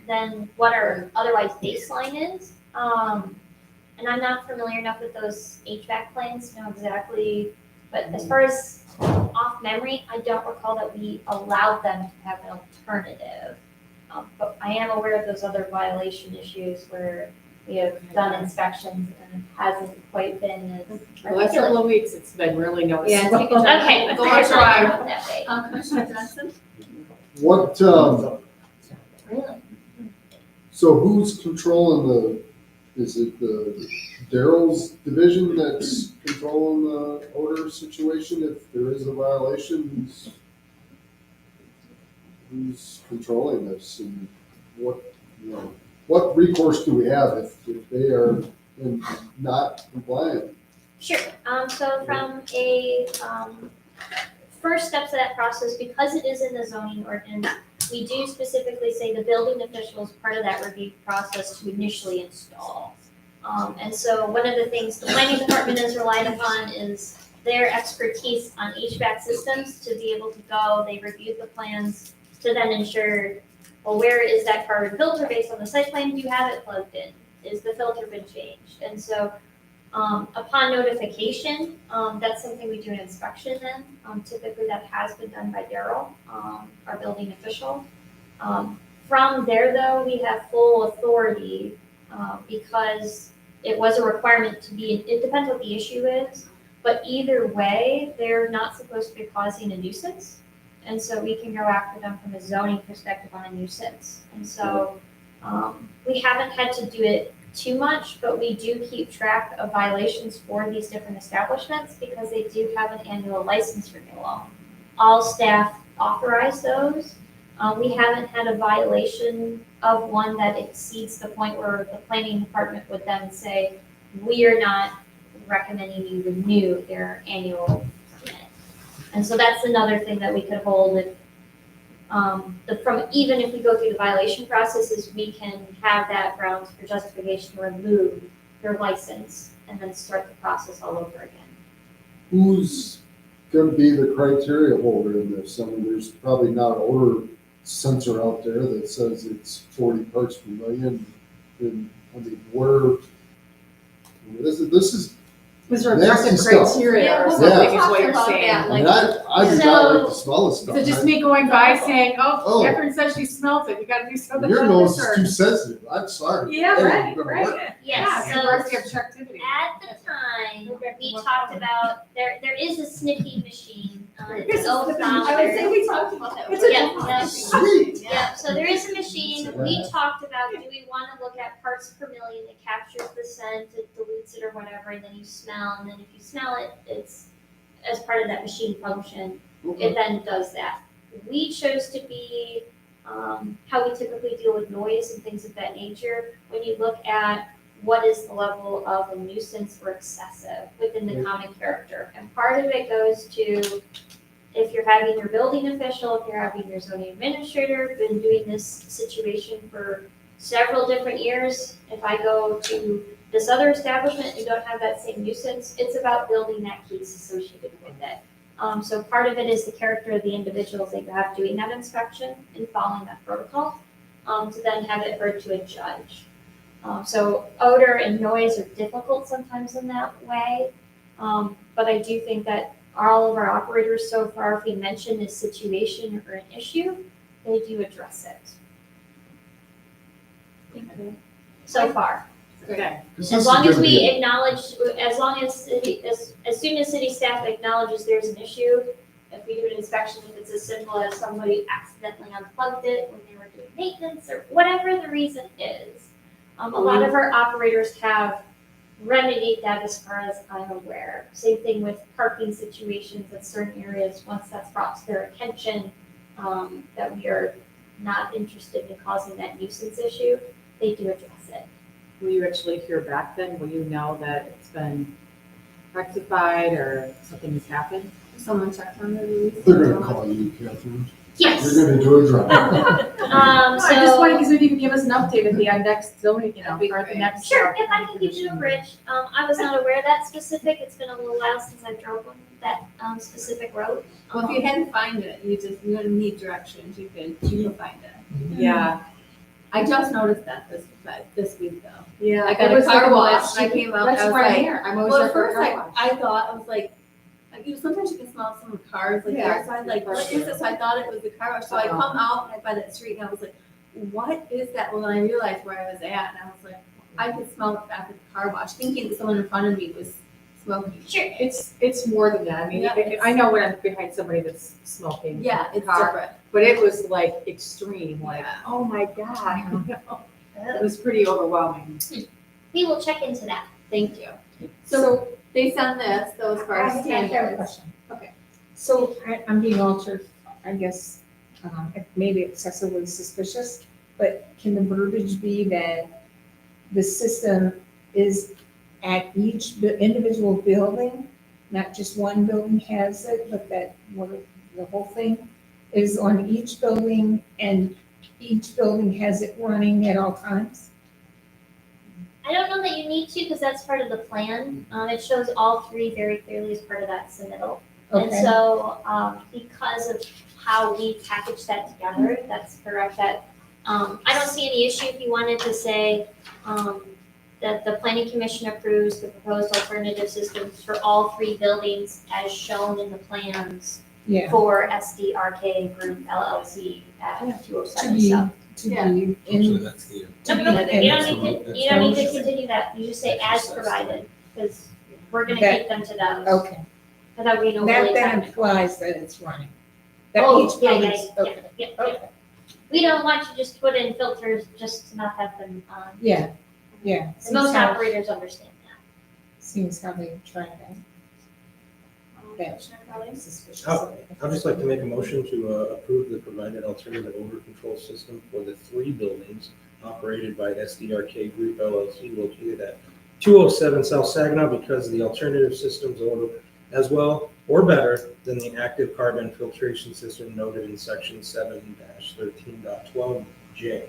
than what our otherwise baseline is. And I'm not familiar enough with those HVAC plans to know exactly, but as far as off memory, I don't recall that we allowed them to have an alternative. But I am aware of those other violation issues where we have done inspections and it hasn't quite been as. The last couple of weeks, it's been really Yeah, noticeable. take a Okay. Go I on, thought try. it was that way. Commissioner Johnson? What, Really? so who's controlling is it the Daryl's division that's controlling the odor situation? If there is a violation, who's controlling this and what recourse do we have if they are not compliant? Sure, so from a, first steps of that process, because it is in the zoning ordinance, we do specifically say the building official is part of that review process to initially install. And so one of the things the planning department has relied upon is their expertise on HVAC systems to be able to go, they reviewed the plans to then ensure, well, where is that carbon filter based on the site plan? Do you have it plugged in? Is the filter been changed? And so upon notification, that's something we do an inspection then. Typically that has been done by Daryl, our building official. From there, though, we have full authority, because it was a requirement to be, it depends what the issue is, but either way, they're not supposed to be causing a nuisance. And so we can go after them from a zoning perspective on a nuisance. And so, we haven't had to do it too much, but we do keep track of violations for these different establishments because they do have an annual license renewal. All staff authorize those. We haven't had a violation of one that exceeds the point where the planning department would then say, we are not recommending you renew their annual permit. And so that's another thing that we could hold if, even if we go through the violation process, is we can have that grounds for justification to remove their license and then start the process all over again. Who's gonna be the criteria holder in this? I mean, there's probably not an odor sensor out there that says it's 40 parts per million. And, I mean, this is, Was there a Nasty objective stuff. criteria or Yeah, something we is what talked you're about saying? that, I mean, I do not like the smell of stuff. So just me going by saying, oh, Oh. Catherine says she smells it, you gotta do something Your about nose this, is or- too sensitive, I'm sorry. Yeah, Hey, right, you're gonna work. right. Yes, Yeah, so so where's the objectivity? at the time, Go back to we what talked happened. about, there is a sniffing machine, There's it's a- I would say odometer. we talked about that. It's a- Yeah, Sweet. Yeah, so there is a machine, we Yeah. talked about, do we wanna look at parts per million that captures the scent, it dilutes it or whatever, and then you smell, and then if you smell it, it's as part of that machine function, it then does that. We chose to be, how we typically deal with noise and things of that nature, when you look at what is the level of a nuisance or excessive within the common character. And part of it goes to, if you're having your building official, if you're having your zoning administrator, been doing this situation for several different years, if I go to this other establishment and don't have that same nuisance, it's about building that case associated with it. So part of it is the character of the individuals that you have doing that inspection and following that protocol, to then have it heard to a judge. So odor and noise are difficult sometimes in that way, but I do think that all of our operators so far, if we mention this situation or an issue, they do address it. So far. Okay. As long as we acknowledge, as soon as city staff acknowledges there's an issue, if we do an inspection, if it's as simple as somebody accidentally unplugged it when they were doing maintenance or whatever the reason is, a lot of our operators have remedied that as far as I'm aware. Same thing with parking situations at certain areas, once that's brought to their attention, that we are not interested in causing that nuisance issue, they do address it. Will you actually hear back then? Will you know that it's been rectified or something has happened? Someone checked on the release. They're gonna call you, Catherine. Yes. You're gonna do a drive. I just So, wanted, because maybe you could give us an update at the next zoning, That'd be or at the great. next. sure, if I can give you a bridge, I was not aware of that specific, it's been a little while since I drove on that, specific road. Well, if you hadn't find it, you don't need directions, you can find it. Yeah, I just noticed that this week though. yeah. I got It a was like car a wash, minute. I came out, That's I was why I'm like, here. I'm always well, there at for a first car wash. I thought, I was like, sometimes you can smell some cars like Yeah. that, so I like, what is this? So I thought it was the car wash, so I Uh-huh. come out and I by that street and I was like, what is that? Well, then I realized where I was at and I was like, I could smell it back at the car wash, thinking that someone in front of me was smoking. Sure. It's more than that. I mean, Yeah, it's- I know when I'm behind somebody that's smoking. Yeah, in it's the car, different. but it was like extreme, like, Yeah. oh my God. you know? It was pretty overwhelming. We will check into that. Thank you. So based on this, those I far have a standards. question. Okay. So I'm being altered, I guess, maybe excessively suspicious, but can the verbiage be that the system is at each individual building, not just one building has it, but that the whole thing is on each building and each building has it running at all times? I don't know that you need to, because that's part of the plan. It shows all three very clearly as part of that submittal. And Okay. so, because of how we package that together, that's correct, that, I don't see any issue if you wanted to say, that the planning commission approves the proposed alternative systems for all three buildings as shown in the plans Yeah, for SDRK Group LLC at to 207 be, South. to Yeah. be So in, that's the. to No, be no, you in. don't need to continue that, you just say as provided, because we're gonna That- keep them to those. Okay, Without being that, overly that technical. implies that it's running. That Oh, each yeah, building's, yeah, okay, yeah. okay, We don't want you just to put in filters just to not have them on. yeah, yeah. And Seems most how- operators understand that. Seems how they try to Commissioner Kelly? suspicious. Oh, I'd just like to make a motion to approve the provided alternative odor control system for the 3 buildings operated by SDRK Group LLC located at 207 South Saginaw because the alternative systems odor as well or better than the active carbon filtration system noted in section 7-13.12J.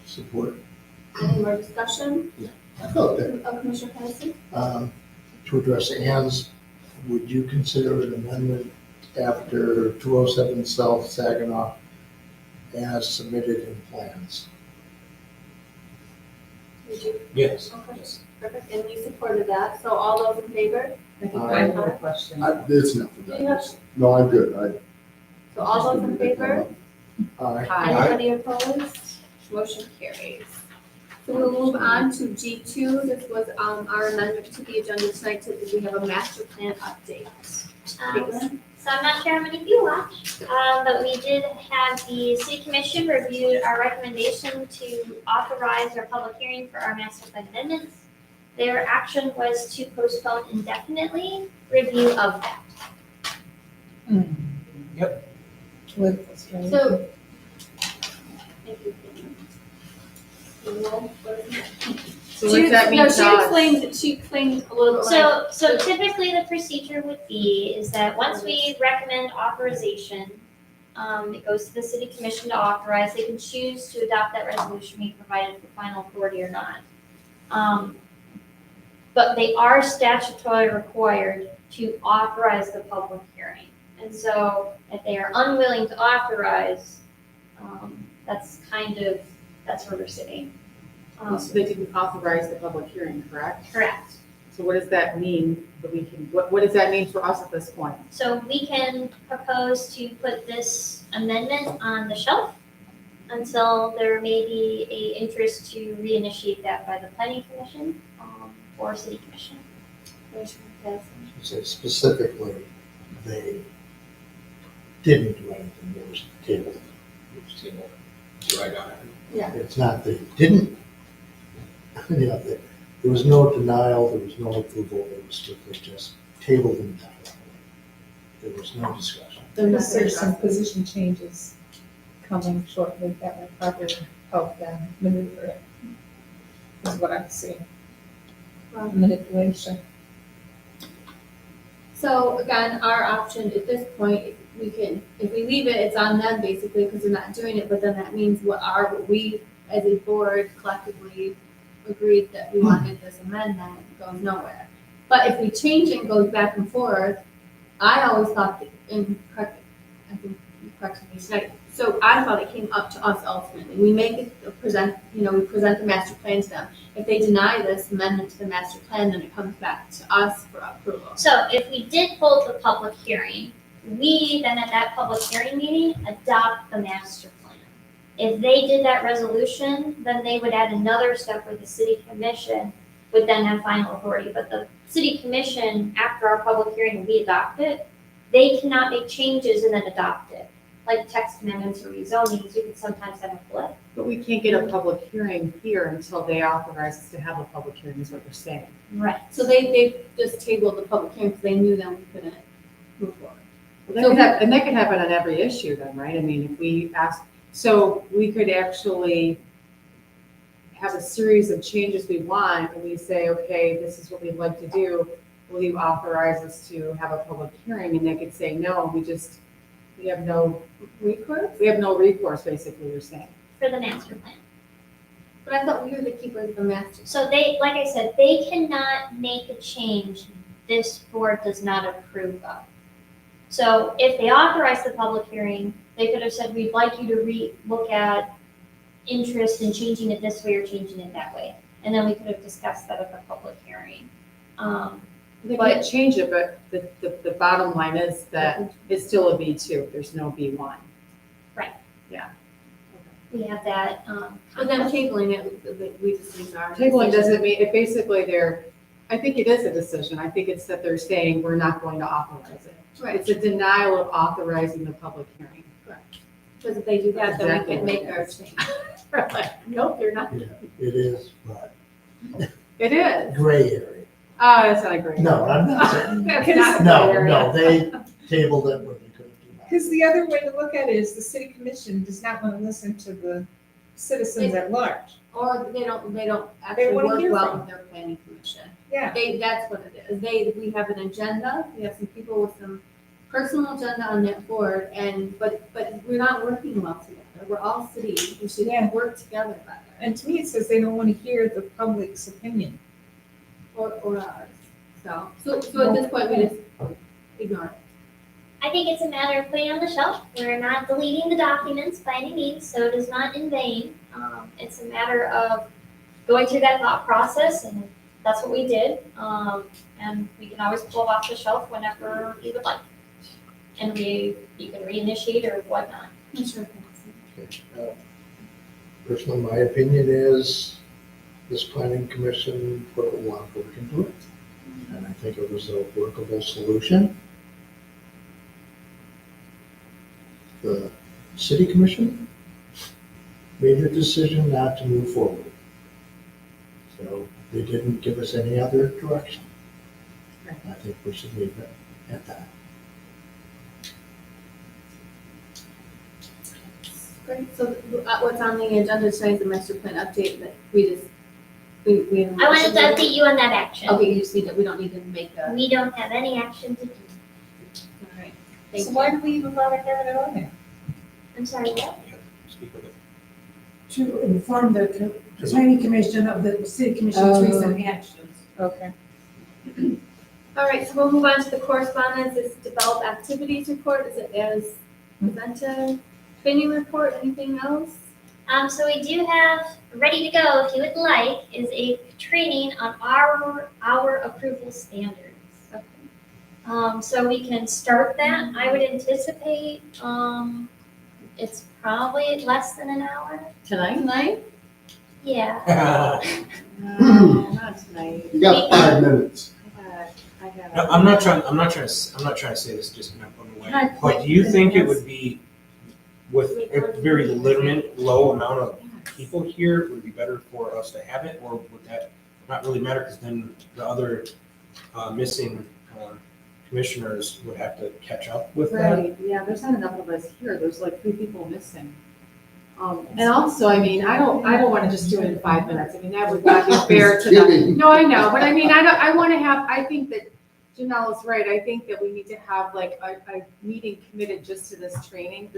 Support. Any more discussion? I thought that, Oh, Commissioner Kennedy? to address Ann's, would you consider an amendment after 207 South Saginaw as submitted in plans? Would you? Yes. Okay, perfect, and we supported that, so all those in favor? I think I have a question. It's nothing. Do you have- No, I'm good. So all those in favor? Aye. Hi. Anybody opposed? Motion carries. So we'll move on to G2. This was our amendment to the agenda tonight. We have a master plan update. Caitlin? So I'm not sure how many of you watched, but we did have the city commission reviewed our recommendation to authorize our public hearing for our master plan amendments. Their action was to postpone indefinitely review of that. Political strategy. So. Thank you. Well, what is it? So what does that mean No, to she us? explained a little bit. like- So typically the procedure would be is that once we recommend authorization, it goes to the city commission to authorize. They can choose to adopt that resolution we provided for final authority or not. But they are statutorily required to authorize the public hearing. And so if they are unwilling to authorize, that's where we're sitting. So they didn't authorize the public hearing, correct? Correct. So what does that mean that we can, what does that mean for us at this point? So we can propose to put this amendment on the shelf until there may be a interest to reinitiate that by the planning commission, or city commission. Commissioner Kelly. So specifically, they didn't do anything, it was tabled. Right on it. It's not, they didn't, there was no denial, there was no approval, it was strictly just tabled indefinitely. There was no discussion. Unless there's some position changes coming shortly that will probably help them maneuver it. Is what I'm seeing. Manipulation. So again, our option at this point, we can, if we leave it, it's on them basically because they're not doing it, but then that means what we as a board collectively agreed that we wanted this amendment goes nowhere. But if we change it and goes back and forth, I always thought that, I think you corrected me tonight, so I thought it came up to us ultimately. We make it, we present the master plan to them. If they deny this amendment to the master plan, then it comes back to us for approval. So if we did hold the public hearing, we then at that public hearing meeting adopt the master plan. If they did that resolution, then they would add another step where the city commission would then have final authority. But the city commission, after our public hearing, we adopt it, they cannot make changes and then adopt it. Like text amendments or rezonings, you could sometimes have a flip. But we can't get a public hearing here until they authorize us to have a public hearing, is what you're saying. Right. So they just tabled the public hearing because they knew then we couldn't move forward. Well, and that could happen on every issue then, right? I mean, if we ask, so we could actually have a series of changes we want, and we say, okay, this is what we'd like to do. Will you authorize us to have a public hearing? And they could say, no, we have no recourse? We have no recourse, basically, you're saying. For the master plan. But I thought we were the keepers of the master. So they, like I said, they cannot make a change this board does not approve of. So if they authorize the public hearing, they could have said, we'd like you to look at interest in changing it this way or changing it that way. And then we could have discussed that at the public hearing. They can't change it, but the bottom line is that it's still a B2, there's no B1. We have that, But then tabling it, we just use our. Tabling doesn't mean, it basically I think it is a decision, I think it's that they're saying we're not going to authorize it. Right, It's a denial of authorizing the public hearing. because if they do that, then we Exactly can what make it our is. change. We're like, nope, you're not. Yeah, it is, but It is. gray area. Oh, that's not a great. No, I'm not saying, That's not a no, gray area. no, they tabled it when they couldn't do that. Because the other way to look at it is the city commission does not want to listen to the citizens at large. Or they don't actually wanna work hear well from with their planning commission. Yeah. That's what it is. We have an agenda, we have some people with some personal agenda on that board, but we're not working well together. We're all city, we should Yeah. work together better, And to me, it says they don't want to hear the public's opinion. or ours. So at this point, we just ignore it. I think it's a matter of putting it on the shelf. We're not deleting the documents by any means, so it is not in vain. It's a matter of going through that thought process, and that's what we did. And we can always pull it off the shelf whenever you would like. And you can reinitiate or whatnot. Sure. Okay, personally, my opinion is this planning commission put a lot of work into it. And I think it was a workable solution. The city commission made a decision not to move forward. So they didn't give us any other direction. I think we should leave it at that. Great, so what's on the agenda tonight is the master plan update that we just, we. I wanted to update you on that action. Okay, you just need to, we don't need to make a. We don't have any action to do. All right. Thank So you. why do we even bother having it on there? I'm sorry, what? Speak with it. To inform the planning commission of the city commission's recent actions. Okay. All right, so we'll move on to the correspondence. It's develop activities report. Is it as presented? Training report, anything else? So we do have, ready to go, if you would like, is a training on our approval standards. So we can start that. I would anticipate, it's probably less than an hour. Tonight? Yeah. No, not tonight. You got 5 minutes. I got. No, I'm not trying to say this just in a fun way, but do you think it would be, with a very low amount of people here, would it be better for us to have it, or would that not really matter, because then the other missing commissioners would have to catch up with that? Right, yeah, there's not enough of us here, there's like 3 people missing. And also, I mean, I don't wanna just do it in 5 minutes, I mean, that would not be fair to the, Kidding. no, I know, but I mean, I wanna have, I think that Janelle is right, I think that we need to have like a meeting committed just to this training,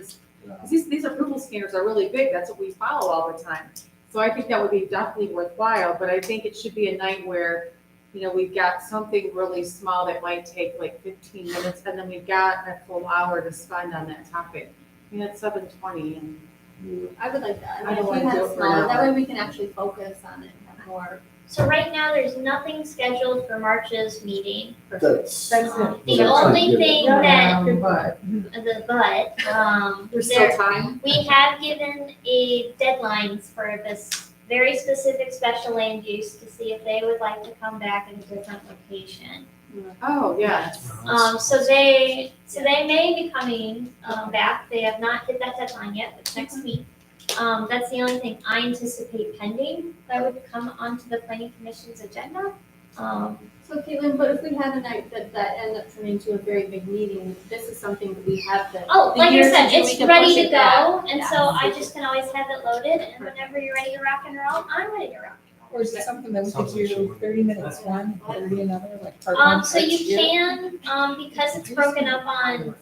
these approval standards are really big, that's what we follow all the time. So I think that would be definitely worthwhile, but I think it should be a night where, you know, we've got something really small that might take like 15 minutes, and then we've got a full hour to spend on that topic. I mean, it's 7:20, and I would like that. I don't If we wanna had do it for smaller, an that hour. way we can actually focus on it more. So right now, there's nothing scheduled for March's meeting. That's. That's it. The That's only good. thing that, But There's still there, time. we have given a deadlines for this very specific special land use to see if they would like to come back in a different location. Oh, yes. So they may be coming, back. They have not hit that deadline yet, but next week. That's the only thing I anticipate pending that would come onto the planning commission's agenda. So Caitlin, but if we had a night that ended up turning into a very big meeting, this is something that we have the. Oh, the like I years said, to do, we it's can ready push to it back. go, and so Yeah. I just can always have it loaded, and whenever you're ready to rock and roll, I'm ready to rock and roll. or is it something that we could Sounds like she do would. 30 minutes one, 30 another, like part one? So you part two? can, because it's broken up on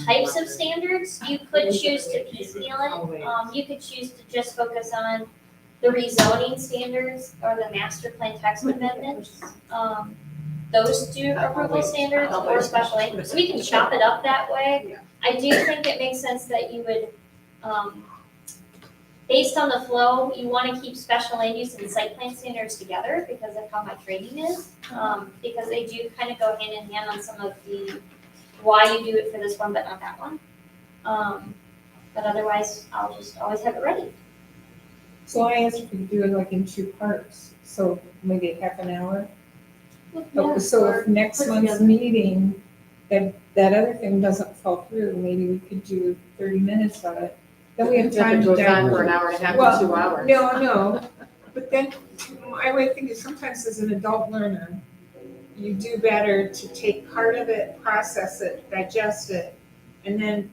types of standards, you could choose to piecemeal it. You could choose to just focus on the rezoning standards or the master plan text amendments. Those two approval standards or special land, so we can chop it up that way. I do think it makes sense that you would, based on the flow, you wanna keep special land use and site plan standards together because of how much rating is. Because they do kind of go hand in hand on some of the, why you do it for this one but not that one. But otherwise, I'll just always have it ready. So I asked if we could do it like in 2 parts, so maybe half an hour. So if next put month's together. meeting, that other thing doesn't fall through, maybe we could do 30 minutes of it. Then we have time If to it goes on dive. for an hour and a half Well, to 2 hours. No, but then my way of thinking is sometimes as an adult learner, you do better to take part of it, process it, digest it, and then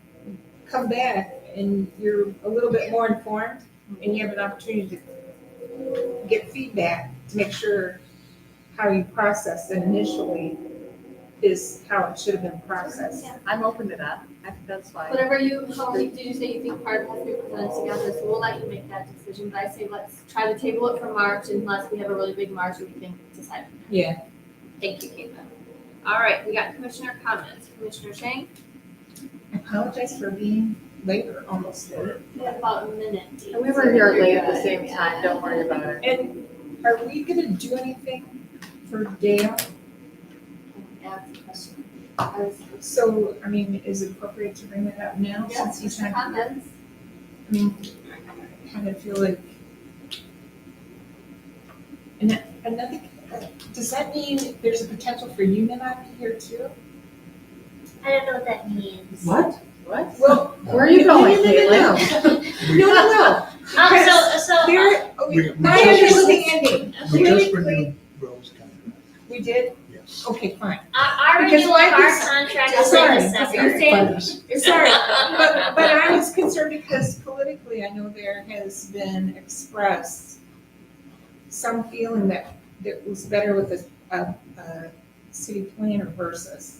come back and you're a little bit more informed and you have an opportunity to get feedback to make sure how you processed it initially is how it should have been processed. I'm open to that. I think that's fine. Whatever you, how did you say you think part has to be presented together, so we'll let you make that decision, but I say let's try to table it for March unless we have a really big March and we can decide. Yeah. Thank you, Caitlin. All right, we got commissioner comments. Commissioner Shank, I apologize for being later, almost there. we have about a minute. And we were here late at the same time, don't worry about it. And are we gonna do anything for Dale? Ask a question. So, I mean, is it appropriate to bring that up now Yes, since he's Mr. not here? Comments? I mean, I kind of feel like. And another, does that mean there's a potential for you not to be here too? I don't know what that means. What? What? Well, Where are you going, no. Caitlin? No. So, There, We my just- understanding, We just politically, renewed Rose contract. we did, Yes. okay, fine. our Because renewal of my our cons- contract is Sorry, in December. Yes. Sorry, but I was concerned because politically, I know there has been expressed some feeling that it was better with a city planner versus,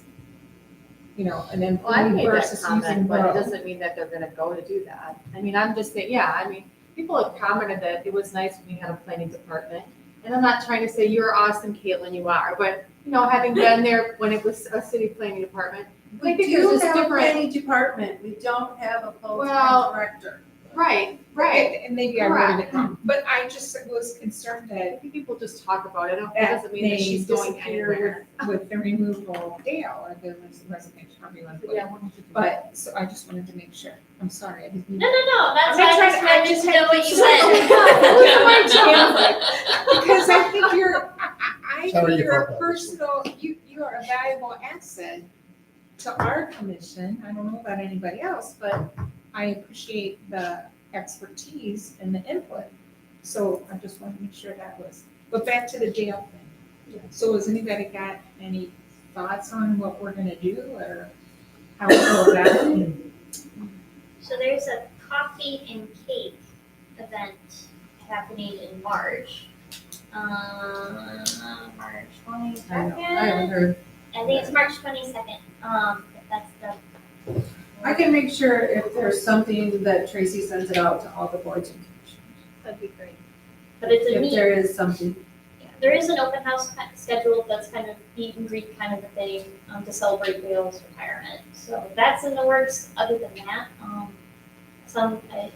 an Well, I employee made that versus using comment, but it both. doesn't mean that they're gonna go to do that. I mean, I'm just saying, yeah, I mean, people have commented that it was nice when we had a planning department. And I'm not trying to say you're awesome, Caitlin, you are, but, having been there when it was a city planning department, I We think do there's this have a different, planning department, we don't have a Well, full-time director. right. And maybe I worded it Correct. wrong, but I just was concerned I that think people just talk about it, it that doesn't mean that may she's going disappear anywhere. with the removal of Dale or the resignation, however you want to put it. Yeah, what would you do? But, so I just wanted to make sure. I'm sorry, I didn't mean. No, that's I'm why not I trying just to- I wanted just to had know what you to- said. Because I think I Sorry think you you're a felt that this way. personal, you are a valuable asset to our commission. I don't know about anybody else, but I appreciate the expertise and the input. So I just wanted to make sure that was, but back to the jail thing. So has anybody got any thoughts on what we're gonna do or how we go about it? So there's a coffee and cake event happening in March. March 22nd. Heard. I think it's March 22nd. If that's the. I can make sure if there's something that Tracy sends it out to all the boards and commissions. That'd be great. But it's a If meet. there is something. Yeah, there is an open house scheduled that's kind of meet and greet kind of a thing to celebrate Dale's retirement. So that's in the works. Other than that,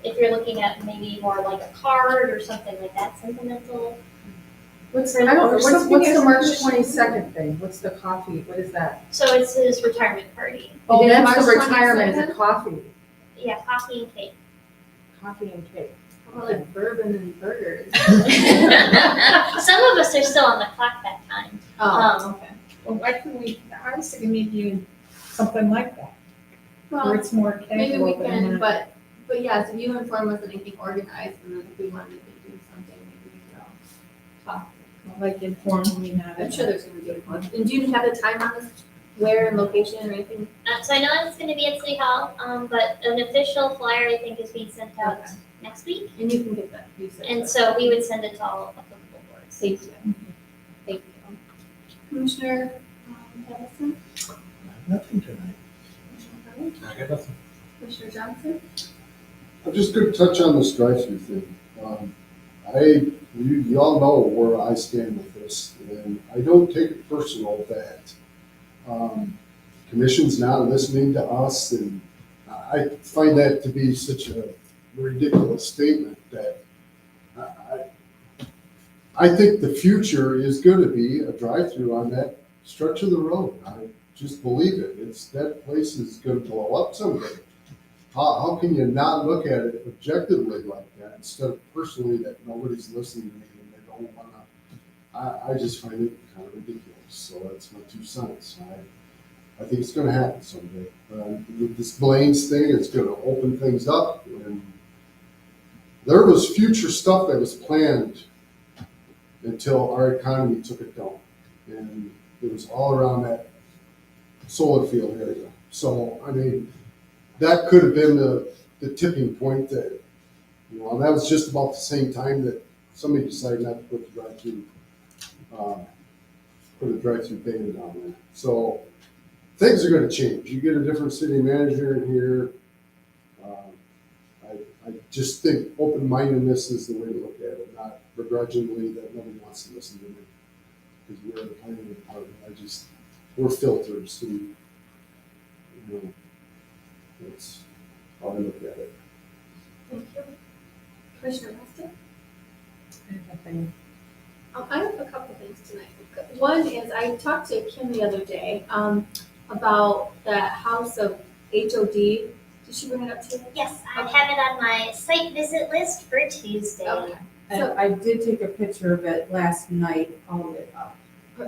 if you're looking at maybe more like a card or something like that, sentimental. What's Or something what's as the a March commission. 22nd thing? What's the coffee? What is that? So it's his retirement party. Oh, that's the March retirement, is 22nd? it coffee? Yeah, coffee and cake. Coffee and cake. How about like bourbon and burgers? Some of us are still on the clock that time. Okay. Well, why couldn't we, I was thinking maybe something like that, where Well, it's more maybe we casual can, than. but yes, if you inform us of anything organized, and then if we wanted to do something, maybe we could all talk. Like informally, not. I'm sure there's gonna be a bunch. And do you have the time on this, where and location or anything? So I know it's going to be at City Hall, but an official flyer I think is being sent out Okay. next week. And you can get that, you said. And so we would send it to all applicable boards. Thank you. Thank you. Commissioner Edison? Nothing tonight. Commissioner Howard? I got nothing. Commissioner Johnson? I'm just gonna touch on this drive-through thing. You all know where I stand with this, and I don't take it personal that, commission's not listening to us, and I find that to be such a ridiculous statement that I think the future is gonna be a drive-through on that stretch of the road. I just believe it. That place is gonna blow up someday. How can you not look at it objectively like that instead of personally that nobody's listening to me and they don't wanna, I just find it kind of ridiculous. So that's my 2 cents. I think it's gonna happen someday. With this Blaine's thing, it's gonna open things up, and there was future stuff that was planned until our economy took it down. And it was all around that solar field area. So, I mean, that could have been the tipping point that, and that was just about the same time that somebody decided not to put the drive-through ban down there. So things are gonna change. You get a different city manager in here. I just think open-mindedness is the way to look at it, not begrudgingly that nobody wants to listen to me. Because we're in the planning department, we're filters and, that's how I look at it. Thank you. Commissioner Weston? Nothing. I have a couple things tonight. One is I talked to Kim the other day about that house of HOD. Did she bring it up to you? Yes, I Okay. have it on my site visit list for Tuesday. Okay. And So- I did take a picture of it last night, all of it up.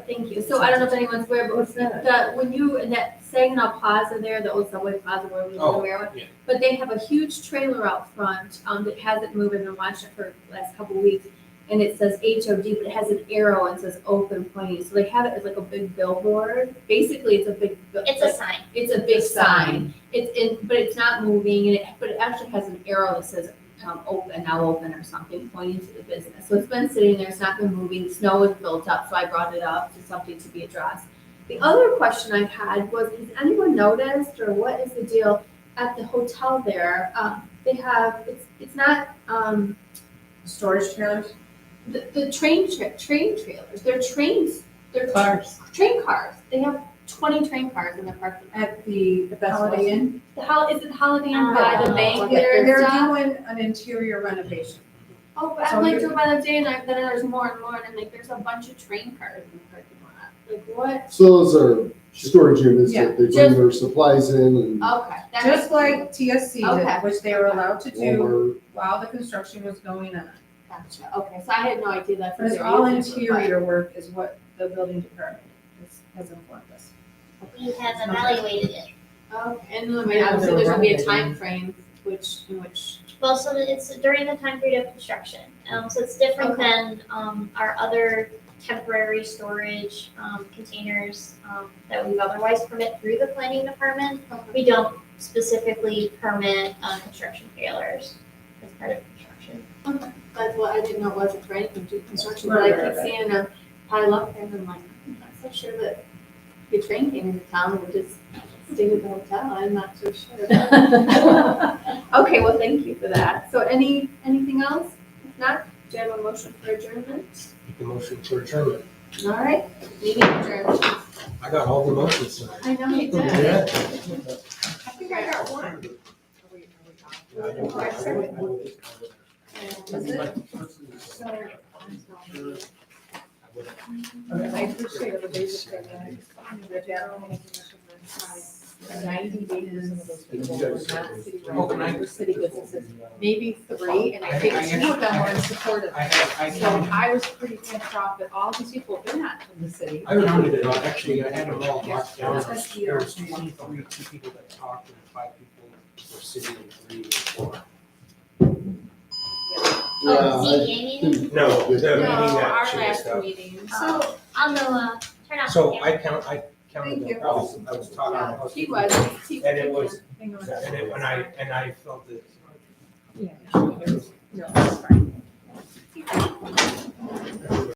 Thank you. So I don't know if anyone's aware, but What's that? when you, in that Saginaw Plaza there, the old subway plaza where we live Oh, in Maryland, yeah. but they have a huge trailer out front that hasn't moved. I've been watching it for the last couple of weeks. And it says HOD, but it has an arrow and says open pointing. So they have it as like a big billboard. Basically, it's a big. It's a sign. It's a big A sign. sign. But it's not moving, but it actually has an arrow that says open, now open or something, pointing to the business. So it's been sitting there, it's not been moving, snow is built up, so I brought it up to something to be addressed. The other question I had was, has anyone noticed, or what is the deal at the hotel there? They have, it's not, Storage trailers? the train trailers, they're trains, they're Cars. train cars. They have 20 train cars in their parking lot. At the Holiday Inn? Is it Holiday Inn by the bank Okay, there and they're stuff? doing an interior renovation. Oh, but So I went you're- through by the day and then there's more and more, and I'm like, there's a bunch of train cars in the parking lot. Like, what? So those are storage units Yeah, that they bring just- their supplies in and. Okay. that Just makes like TSC Okay. did, which they were allowed to do Or while the construction was going on. Gotcha. Okay, so I had no idea that's But what it's they all were using it for, interior work is what the building department has informed us. We have evaluated it. but- Okay, and then, I mean, obviously there's gonna be a time frame in which, Well, so it's during the time period of construction. So it's different Okay. than our other temporary storage containers that we otherwise permit through the planning department. We don't specifically permit construction trailers as part of construction. that's what, I didn't know it wasn't for anything to construction, but I Right, keep right. seeing them pile up there and I'm like, I'm not so sure that the train came into town and would just stay at the hotel. I'm not so sure. Okay, well, thank you for that. So anything else? If not, do you have a motion for adjournment? Make the motion for adjournment. All right, meeting adjourned. I got all the motions tonight. I know you did. Yeah. I think I got one. I appreciate the basic thing. The general commissioners, 98% of those people were not city residents, were city businesses, maybe 3, and I think 2 of them were in support of it. So I was pretty pissed off that all these people, they're not from the city. I counted it, actually, I had them all marked down. That's the There was 23, 2 people that talked, and 5 people were sitting, and 3 were 4. Oh, the ZBA meeting? No, the meeting No, that our she last missed out. meeting. So I'll go turn off. So the I counted Thank them, you. I was talking. Yeah, he was. And it was, Hang on. and I felt that. Yeah.